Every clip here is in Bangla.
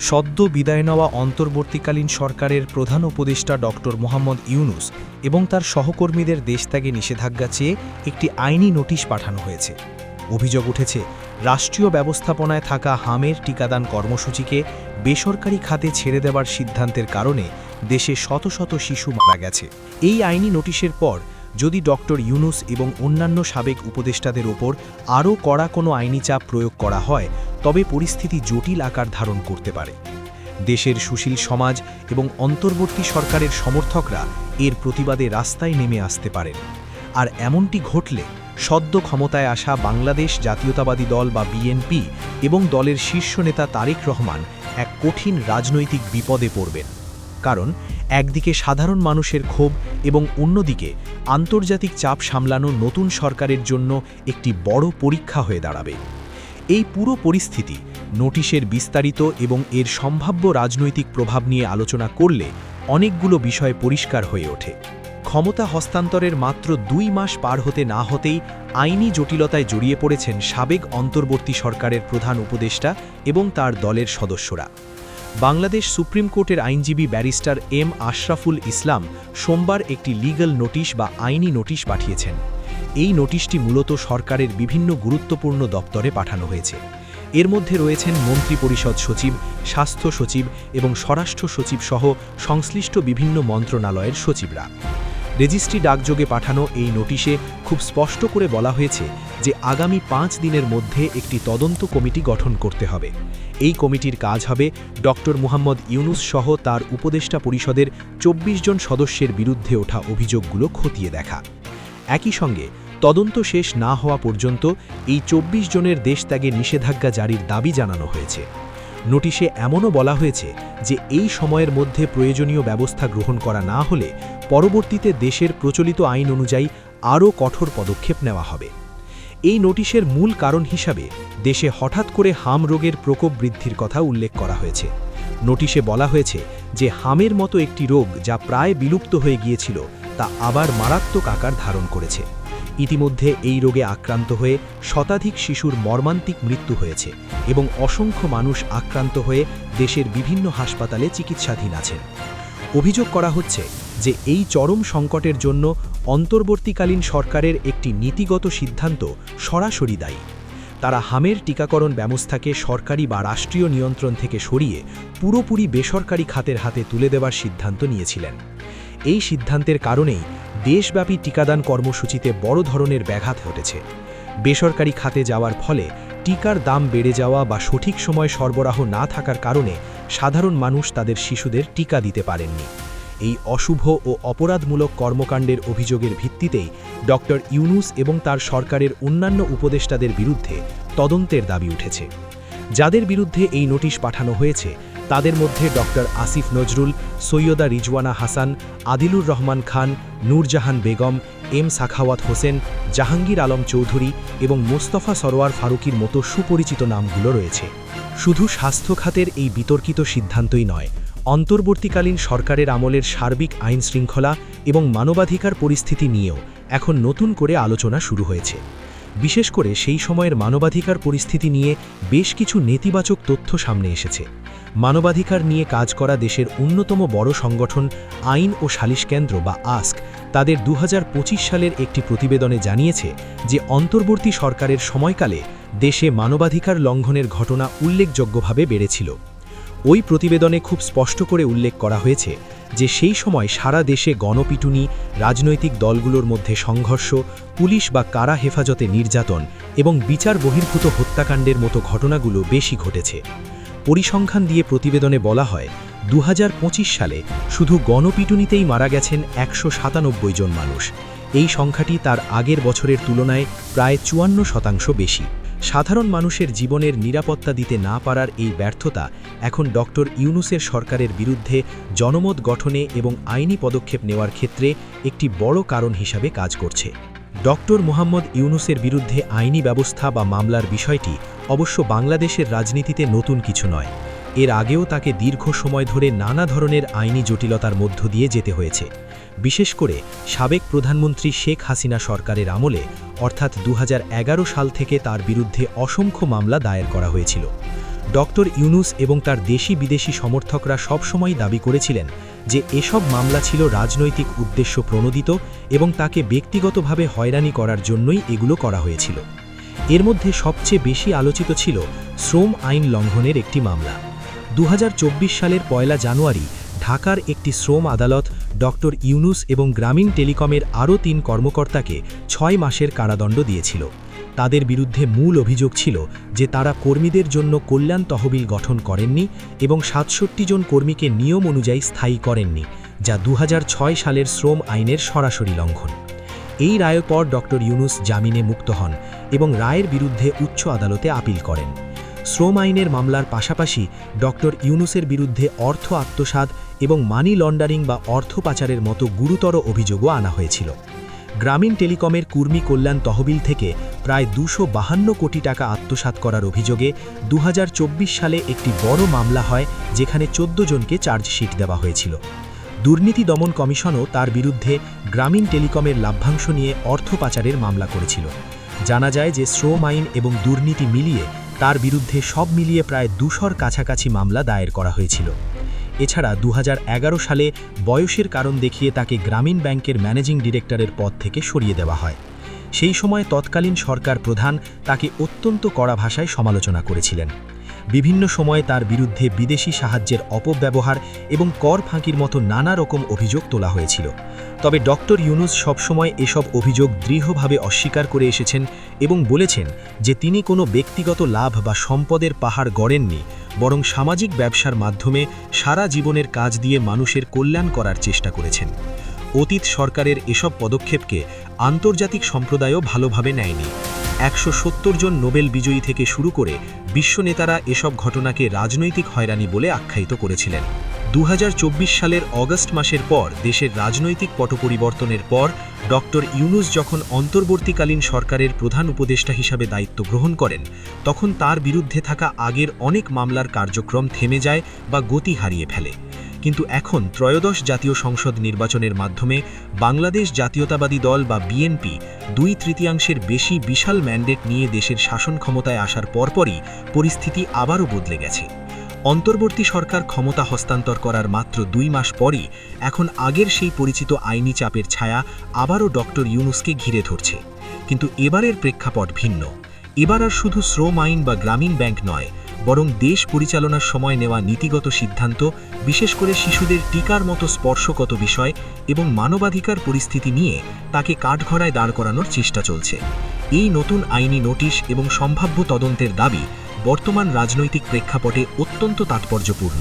সদ্য বিদায় নেওয়া অন্তর্বর্তীকালীন সরকারের প্রধান উপদেষ্টা ডক্টর মোহাম্মদ ইউনূস এবং তার সহকর্মীদের দেশত্যাগে নিষেধাজ্ঞা চেয়ে একটি আইনি নোটিশ পাঠানো হয়েছে। অভিযোগ উঠেছে, রাষ্ট্রীয় ব্যবস্থাপনায় থাকা হামের টিকাদান কর্মসূচিকে বেসরকারি খাতে ছেড়ে দেওয়ার সিদ্ধান্তের কারণে দেশে শত শত শিশু মারা গেছে। এই আইনি নোটিশের পর যদি ডক্টর ইউনূস এবং অন্যান্য সাবেক উপদেষ্টাদের ওপর আরও কড়া কোনো আইনি চাপ প্রয়োগ করা হয়, তবে পরিস্থিতি জটিল আকার ধারণ করতে পারে। দেশের সুশীল সমাজ এবং অন্তর্বর্তী সরকারের সমর্থকরা এর প্রতিবাদে রাস্তায় নেমে আসতে পারেন। আর এমনটি ঘটলে সদ্য ক্ষমতায় আসা বাংলাদেশ জাতীয়তাবাদী দল বা বিএনপি এবং দলের শীর্ষ নেতা তারেক রহমান এক কঠিন রাজনৈতিক বিপদে পড়বেন। কারণ একদিকে সাধারণ মানুষের ক্ষোভ এবং অন্যদিকে আন্তর্জাতিক চাপ সামলানো নতুন সরকারের জন্য একটি বড় পরীক্ষা হয়ে দাঁড়াবে। এই পুরো পরিস্থিতি নোটিশের বিস্তারিত এবং এর সম্ভাব্য রাজনৈতিক প্রভাব নিয়ে আলোচনা করলে অনেকগুলো বিষয় পরিষ্কার হয়ে ওঠে। ক্ষমতা হস্তান্তরের মাত্র 2 মাস পার হতে না হতেই আইনি জটিলতায় জড়িয়ে পড়েছেন সাবেক অন্তর্বর্তী সরকারের প্রধান উপদেষ্টা এবং তার দলের সদস্যরা। বাংলাদেশ সুপ্রিম কোর্টের আইনজীবী ব্যারিস্টার এম আশরাফুল ইসলাম সোমবার একটি লিগ্যাল নোটিশ বা আইনি নোটিশ পাঠিয়েছেন। এই নোটিশটি মূলত সরকারের বিভিন্ন গুরুত্বপূর্ণ দপ্তরে পাঠানো হয়েছে। এর মধ্যে রয়েছেন মন্ত্রিপরিষদ সচিব, স্বাস্থ্য সচিব এবং স্বরাষ্ট্র সচিব সহ সংশ্লিষ্ট বিভিন্ন মন্ত্রণালয়ের সচিবরা। রেজিস্ট্রি ডাকযোগে পাঠানো এই নোটিশে খুব স্পষ্ট করে বলা হয়েছে যে আগামী 5 দিনের মধ্যে একটি তদন্ত কমিটি গঠন করতে হবে। এই কমিটির কাজ হবে ডক্টর মোহাম্মদ ইউনূস সহ তার উপদেষ্টা পরিষদের 24 জন সদস্যের বিরুদ্ধে ওঠা অভিযোগগুলো খতিয়ে দেখা। একই সঙ্গে তদন্ত শেষ না হওয়া পর্যন্ত এই 24 জনের দেশত্যাগে নিষেধাজ্ঞা জারির দাবি জানানো হয়েছে। নোটিশে এমনও বলা হয়েছে যে এই সময়ের মধ্যে প্রয়োজনীয় ব্যবস্থা গ্রহণ করা না হলে পরবর্তীতে দেশের প্রচলিত আইন অনুযায়ী আরও কঠোর পদক্ষেপ নেওয়া হবে। এই নোটিশের মূল কারণ হিসাবে দেশে হঠাৎ করে হাম রোগের প্রকোপ বৃদ্ধির কথা উল্লেখ করা হয়েছে। নোটিশে বলা হয়েছে যে হামের মতো একটি রোগ যা প্রায় বিলুপ্ত হয়ে গিয়েছিল তা আবার মারাত্মক আকার ধারণ করেছে। ইতিমধ্যে এই রোগে আক্রান্ত হয়ে শতাধিক শিশুর মর্মান্তিক মৃত্যু হয়েছে এবং অসংখ্য মানুষ আক্রান্ত হয়ে দেশের বিভিন্ন হাসপাতালে চিকিৎসাধীন আছেন। অভিযোগ করা হচ্ছে যে এই চরম সংকটের জন্য অন্তর্বর্তীকালীন সরকারের একটি নীতিগত সিদ্ধান্ত সরাসরি দায়ী। তারা হামের টিকাকরণ ব্যবস্থাকে সরকারি বা রাষ্ট্রীয় নিয়ন্ত্রণ থেকে সরিয়ে পুরোপুরি বেসরকারি খাতের হাতে তুলে দেওয়ার সিদ্ধান্ত নিয়েছিলেন। এই সিদ্ধান্তের কারণেই দেশব্যাপী টিকাদান কর্মসূচিতে বড় ধরনের ব্যাঘাত ঘটেছে। বেসরকারি খাতে যাওয়ার ফলে টিকার দাম বেড়ে যাওয়া বা সঠিক সময় সরবরাহ না থাকার কারণে সাধারণ মানুষ তাদের শিশুদের টিকা দিতে পারেননি। এই অশুভ ও অপরাধমূলক কর্মকাণ্ডের অভিযোগের ভিত্তিতেই ডক্টর ইউনূস এবং তার সরকারের অন্যান্য উপদেষ্টাদের বিরুদ্ধে তদন্তের দাবি উঠেছে। যাদের বিরুদ্ধে এই নোটিশ পাঠানো হয়েছে তাদের মধ্যে ডক্টর আসিফ নজরুল, সৈয়দা রিজওয়ানা হাসান, আদিলুর রহমান খান, নূরজাহান বেগম, এম সাখাওয়াত হোসেন, জাহাঙ্গীর আলম চৌধুরী এবং মোস্তফা সরোয়ার ফারুকির মতো সুপরিচিত নামগুলো রয়েছে। শুধু স্বাস্থ্য খাতের এই বিতর্কিত সিদ্ধান্তই নয়, অন্তর্বর্তীকালীন সরকারের আমলের সার্বিক আইন শৃঙ্খলা এবং মানবাধিকার পরিস্থিতি নিয়েও এখন নতুন করে আলোচনা শুরু হয়েছে। বিশেষ করে সেই সময়ের মানবাধিকার পরিস্থিতি নিয়ে বেশ কিছু নেতিবাচক তথ্য সামনে এসেছে। মানবাধিকার নিয়ে কাজ করা দেশের অন্যতম বড় সংগঠন আইন ও সালিশ কেন্দ্র বা আস্ক তাদের 2025 সালের একটি প্রতিবেদনে জানিয়েছে যে অন্তর্বর্তী সরকারের সময়কালে দেশে মানবাধিকার লঙ্ঘনের ঘটনা উল্লেখযোগ্যভাবে বেড়েছিল। ওই প্রতিবেদনে খুব স্পষ্ট করে উল্লেখ করা হয়েছে যে সেই সময় সারা দেশে গণপিটুনি, রাজনৈতিক দলগুলোর মধ্যে সংঘর্ষ, পুলিশ বা কারা হেফাজতে নির্যাতন এবং বিচার বহির্ভূত হত্যাকাণ্ডের মতো ঘটনাগুলো বেশি ঘটেছে। পরিসংখ্যান দিয়ে প্রতিবেদনে বলা হয় 2025 সালে শুধু গণপিটুনিতেই মারা গেছেন 197 জন মানুষ। এই সংখ্যাটি তার আগের বছরের তুলনায় প্রায় 54% বেশি। সাধারণ মানুষের জীবনের নিরাপত্তা দিতে না পারার এই ব্যর্থতা এখন ডক্টর ইউনূসের সরকারের বিরুদ্ধে জনমত গঠনে এবং আইনি পদক্ষেপ নেওয়ার ক্ষেত্রে একটি বড় কারণ হিসাবে কাজ করছে। ডক্টর মোহাম্মদ ইউনূসের বিরুদ্ধে আইনি ব্যবস্থা বা মামলার বিষয়টি অবশ্য বাংলাদেশের রাজনীতিতে নতুন কিছু নয়। এর আগেও তাকে দীর্ঘ সময় ধরে নানা ধরনের আইনি জটিলতার মধ্য দিয়ে যেতে হয়েছে। বিশেষ করে সাবেক প্রধানমন্ত্রী শেখ হাসিনা সরকারের আমলে অর্থাৎ 2011 সাল থেকে তার বিরুদ্ধে অসংখ্য মামলা দায়ের করা হয়েছিল। ডক্টর ইউনূস এবং তার দেশি বিদেশি সমর্থকরা সবসময় দাবি করেছিলেন যে এসব মামলা ছিল রাজনৈতিক উদ্দেশ্য প্রণোদিত এবং তাকে ব্যক্তিগতভাবে হয়রানি করার জন্যই এগুলো করা হয়েছিল। এর মধ্যে সবচেয়ে বেশি আলোচিত ছিল শ্রম আইন লঙ্ঘনের একটি মামলা। 2024 সালের 1 জানুয়ারি ঢাকার একটি শ্রম আদালত ডক্টর ইউনূস এবং গ্রামীণ টেলিকমের আরও 3 কর্মকর্তাকে 6 মাসের কারাদণ্ড দিয়েছিল। তাদের বিরুদ্ধে মূল অভিযোগ ছিল যে তারা কর্মীদের জন্য কল্যাণ তহবিল গঠন করেননি এবং 67 জন কর্মীকে নিয়ম অনুযায়ী স্থায়ী করেননি, যা 2006 সালের শ্রম আইনের সরাসরি লঙ্ঘন। এই রায়ের পর ডক্টর ইউনূস জামিনে মুক্ত হন এবং রায়ের বিরুদ্ধে উচ্চ আদালতে আপিল করেন। শ্রম আইনের মামলার পাশাপাশি ডক্টর ইউনূসের বিরুদ্ধে অর্থ আত্মসাৎ এবং মানি লন্ডারিং বা অর্থ পাচারের মতো গুরুতর অভিযোগও আনা হয়েছিল। গ্রামীণ টেলিকমের কর্মী কল্যাণ তহবিল থেকে প্রায় 252 কোটি টাকা আত্মসাৎ করার অভিযোগে 2024 সালে একটি বড় মামলা হয়, যেখানে 14 জনকে চার্জশিট দেওয়া হয়েছিল। দুর্নীতি দমন কমিশনও তার বিরুদ্ধে গ্রামীণ টেলিকমের লাভ্যাংশ নিয়ে অর্থ পাচারের মামলা করেছিল। জানা যায় যে শ্রম আইন এবং দুর্নীতি মিলিয়ে তার বিরুদ্ধে সব মিলিয়ে প্রায় 200-র কাছাকাছি মামলা দায়ের করা হয়েছিল। এছাড়া 2011 সালে বয়সের কারণ দেখিয়ে তাকে গ্রামীণ ব্যাংকের ম্যানেজিং ডিরেক্টরের পদ থেকে সরিয়ে দেওয়া হয়। সেই সময় তৎকালীন সরকার প্রধান তাকে অত্যন্ত কড়া ভাষায় সমালোচনা করেছিলেন। বিভিন্ন সময়ে তার বিরুদ্ধে বিদেশি সাহায্যের অপব্যবহার এবং কর ফাঁকির মতো নানা রকম অভিযোগ তোলা হয়েছিল। তবে ডক্টর ইউনূস সবসময় এসব অভিযোগ দৃঢ়ভাবে অস্বীকার করে এসেছেন এবং বলেছেন যে তিনি কোনো ব্যক্তিগত লাভ বা সম্পদের পাহাড় গড়েননি, বরং সামাজিক ব্যবসার মাধ্যমে সারা জীবনের কাজ দিয়ে মানুষের কল্যাণ করার চেষ্টা করেছেন। অতীত সরকারের এসব পদক্ষেপকে আন্তর্জাতিক সম্প্রদায়ও ভালোভাবে নেয়নি। 170 জন নোবেল বিজয়ী থেকে শুরু করে বিশ্ব নেতারা এসব ঘটনাকে রাজনৈতিক হয়রানি বলে আখ্যায়িত করেছিলেন। 2024 সালের অগস্ট মাসের পর দেশের রাজনৈতিক পট পরিবর্তনের পর ডক্টর ইউনূস যখন অন্তর্বর্তীকালীন সরকারের প্রধান উপদেষ্টা হিসাবে দায়িত্ব গ্রহণ করেন, তখন তার বিরুদ্ধে থাকা আগের অনেক মামলার কার্যক্রম থেমে যায় বা গতি হারিয়ে ফেলে। কিন্তু এখন ত্রয়োদশ জাতীয় সংসদ নির্বাচনের মাধ্যমে বাংলাদেশ জাতীয়তাবাদী দল বা বিএনপি 2/3 বেশি বিশাল ম্যান্ডেট নিয়ে দেশের শাসন ক্ষমতায় আসার পরপরই পরিস্থিতি আবারও বদলে গেছে। অন্তর্বর্তী সরকার ক্ষমতা হস্তান্তর করার মাত্র 2 মাস পরই এখন আগের সেই পরিচিত আইনি চাপের ছায়া আবারও ডক্টর ইউনূসকে ঘিরে ধরছে। কিন্তু এবারের প্রেক্ষাপট ভিন্ন। এবার আর শুধু শ্রম আইন বা গ্রামীণ ব্যাংক নয়, বরং দেশ পরিচালনার সময় নেওয়া নীতিগত সিদ্ধান্ত, বিশেষ করে শিশুদের টিকার মতো স্পর্শগত বিষয় এবং মানবাধিকার পরিস্থিতি নিয়ে তাকে কাঠগড়ায় দাঁড় করানোর চেষ্টা চলছে। এই নতুন আইনি নোটিশ এবং সম্ভাব্য তদন্তের দাবি বর্তমান রাজনৈতিক প্রেক্ষাপটে অত্যন্ত তাৎপর্যপূর্ণ।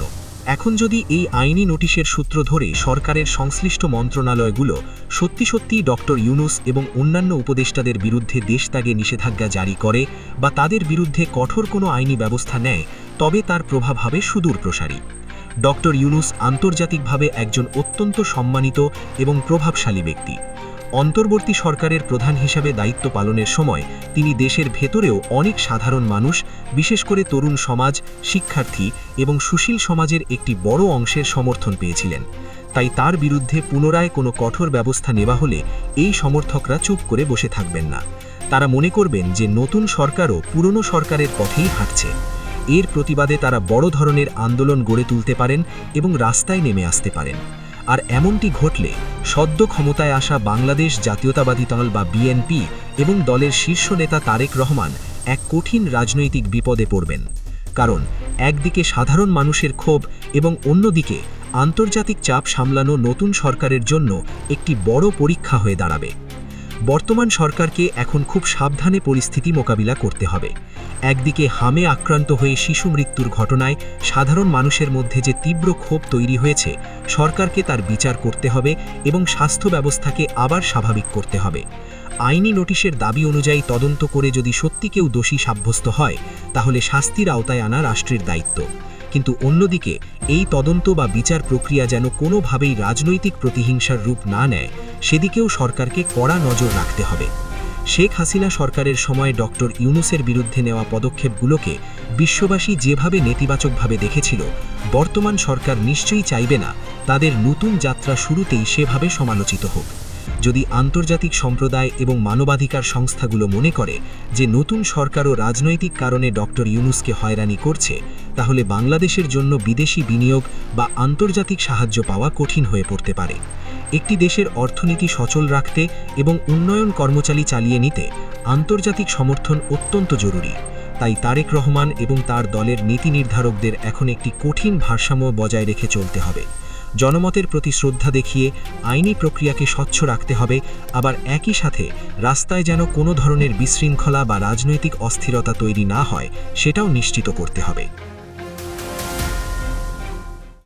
এখন যদি এই আইনি নোটিশের সূত্র ধরে সরকারের সংশ্লিষ্ট মন্ত্রণালয়গুলো সত্যি সত্যিই ডক্টর ইউনূস এবং অন্যান্য উপদেষ্টাদের বিরুদ্ধে দেশত্যাগে নিষেধাজ্ঞা জারি করে বা তাদের বিরুদ্ধে কঠোর কোনো আইনি ব্যবস্থা নেয়, তবে তার প্রভাব হবে সুদূরপ্রসারী। ডক্টর ইউনূস আন্তর্জাতিকভাবে একজন অত্যন্ত সম্মানিত এবং প্রভাবশালী ব্যক্তি। অন্তর্বর্তী সরকারের প্রধান হিসাবে দায়িত্ব পালনের সময় তিনি দেশের ভেতরেও অনেক সাধারণ মানুষ, বিশেষ করে তরুণ সমাজ, শিক্ষার্থী এবং সুশীল সমাজের একটি বড় অংশের সমর্থন পেয়েছিলেন। তাই তার বিরুদ্ধে পুনরায় কোনো কঠোর ব্যবস্থা নেওয়া হলে এই সমর্থকরা চুপ করে বসে থাকবেন না। তারা মনে করবেন যে নতুন সরকারও পুরনো সরকারের পথেই হাঁটছে। এর প্রতিবাদে তারা বড় ধরনের আন্দোলন গড়ে তুলতে পারেন এবং রাস্তায় নেমে আসতে পারেন। আর এমনটি ঘটলে সদ্য ক্ষমতায় আসা বাংলাদেশ জাতীয়তাবাদী দল বা বিএনপি এবং দলের শীর্ষ নেতা তারেক রহমান এক কঠিন রাজনৈতিক বিপদে পড়বেন। কারণ একদিকে সাধারণ মানুষের ক্ষোভ এবং অন্যদিকে আন্তর্জাতিক চাপ সামলানো নতুন সরকারের জন্য একটি বড় পরীক্ষা হয়ে দাঁড়াবে। বর্তমান সরকারকে এখন খুব সাবধানে পরিস্থিতি মোকাবিলা করতে হবে। একদিকে হামে আক্রান্ত হয়ে শিশু মৃত্যুর ঘটনায় সাধারণ মানুষের মধ্যে যে তীব্র ক্ষোভ তৈরি হয়েছে, সরকারকে তার বিচার করতে হবে এবং স্বাস্থ্য ব্যবস্থাকে আবার স্বাভাবিক করতে হবে। আইনি নোটিশের দাবি অনুযায়ী তদন্ত করে যদি সত্যি কেউ দোষী সাব্যস্ত হয়, তাহলে শাস্তির আওতায় আনা রাষ্ট্রের দায়িত্ব। কিন্তু অন্যদিকে এই তদন্ত বা বিচার প্রক্রিয়া যেন কোনোভাবেই রাজনৈতিক প্রতিহিংসার রূপ না নেয়, সেদিকেও সরকারকে কড়া নজর রাখতে হবে। শেখ হাসিনা সরকারের সময় ডক্টর ইউনূসের বিরুদ্ধে নেওয়া পদক্ষেপগুলোকে বিশ্ববাসী যেভাবে নেতিবাচকভাবে দেখেছিল, বর্তমান সরকার নিশ্চয়ই চাইবে না তাদের নতুন যাত্রা শুরুতেই সেভাবে সমালোচিত হোক। যদি আন্তর্জাতিক সম্প্রদায় এবং মানবাধিকার সংস্থাগুলো মনে করে যে নতুন সরকারও রাজনৈতিক কারণে ডক্টর ইউনূসকে হয়রানি করছে, তাহলে বাংলাদেশের জন্য বিদেশি বিনিয়োগ বা আন্তর্জাতিক সাহায্য পাওয়া কঠিন হয়ে পড়তে পারে। একটি দেশের অর্থনীতি সচল রাখতে এবং উন্নয়ন কর্মচারী চালিয়ে নিতে আন্তর্জাতিক সমর্থন অত্যন্ত জরুরি। তাই তারেক রহমান এবং তার দলের নীতি নির্ধারকদের এখন একটি কঠিন ভারসাম্য বজায় রেখে চলতে হবে। জনমতের প্রতি শ্রদ্ধা দেখিয়ে আইনি প্রক্রিয়াকে স্বচ্ছ রাখতে হবে, আবার একই সাথে রাস্তায় যেন কোনো ধরনের বিশৃঙ্খলা বা রাজনৈতিক অস্থিরতা তৈরি না হয় সেটাও নিশ্চিত করতে হবে।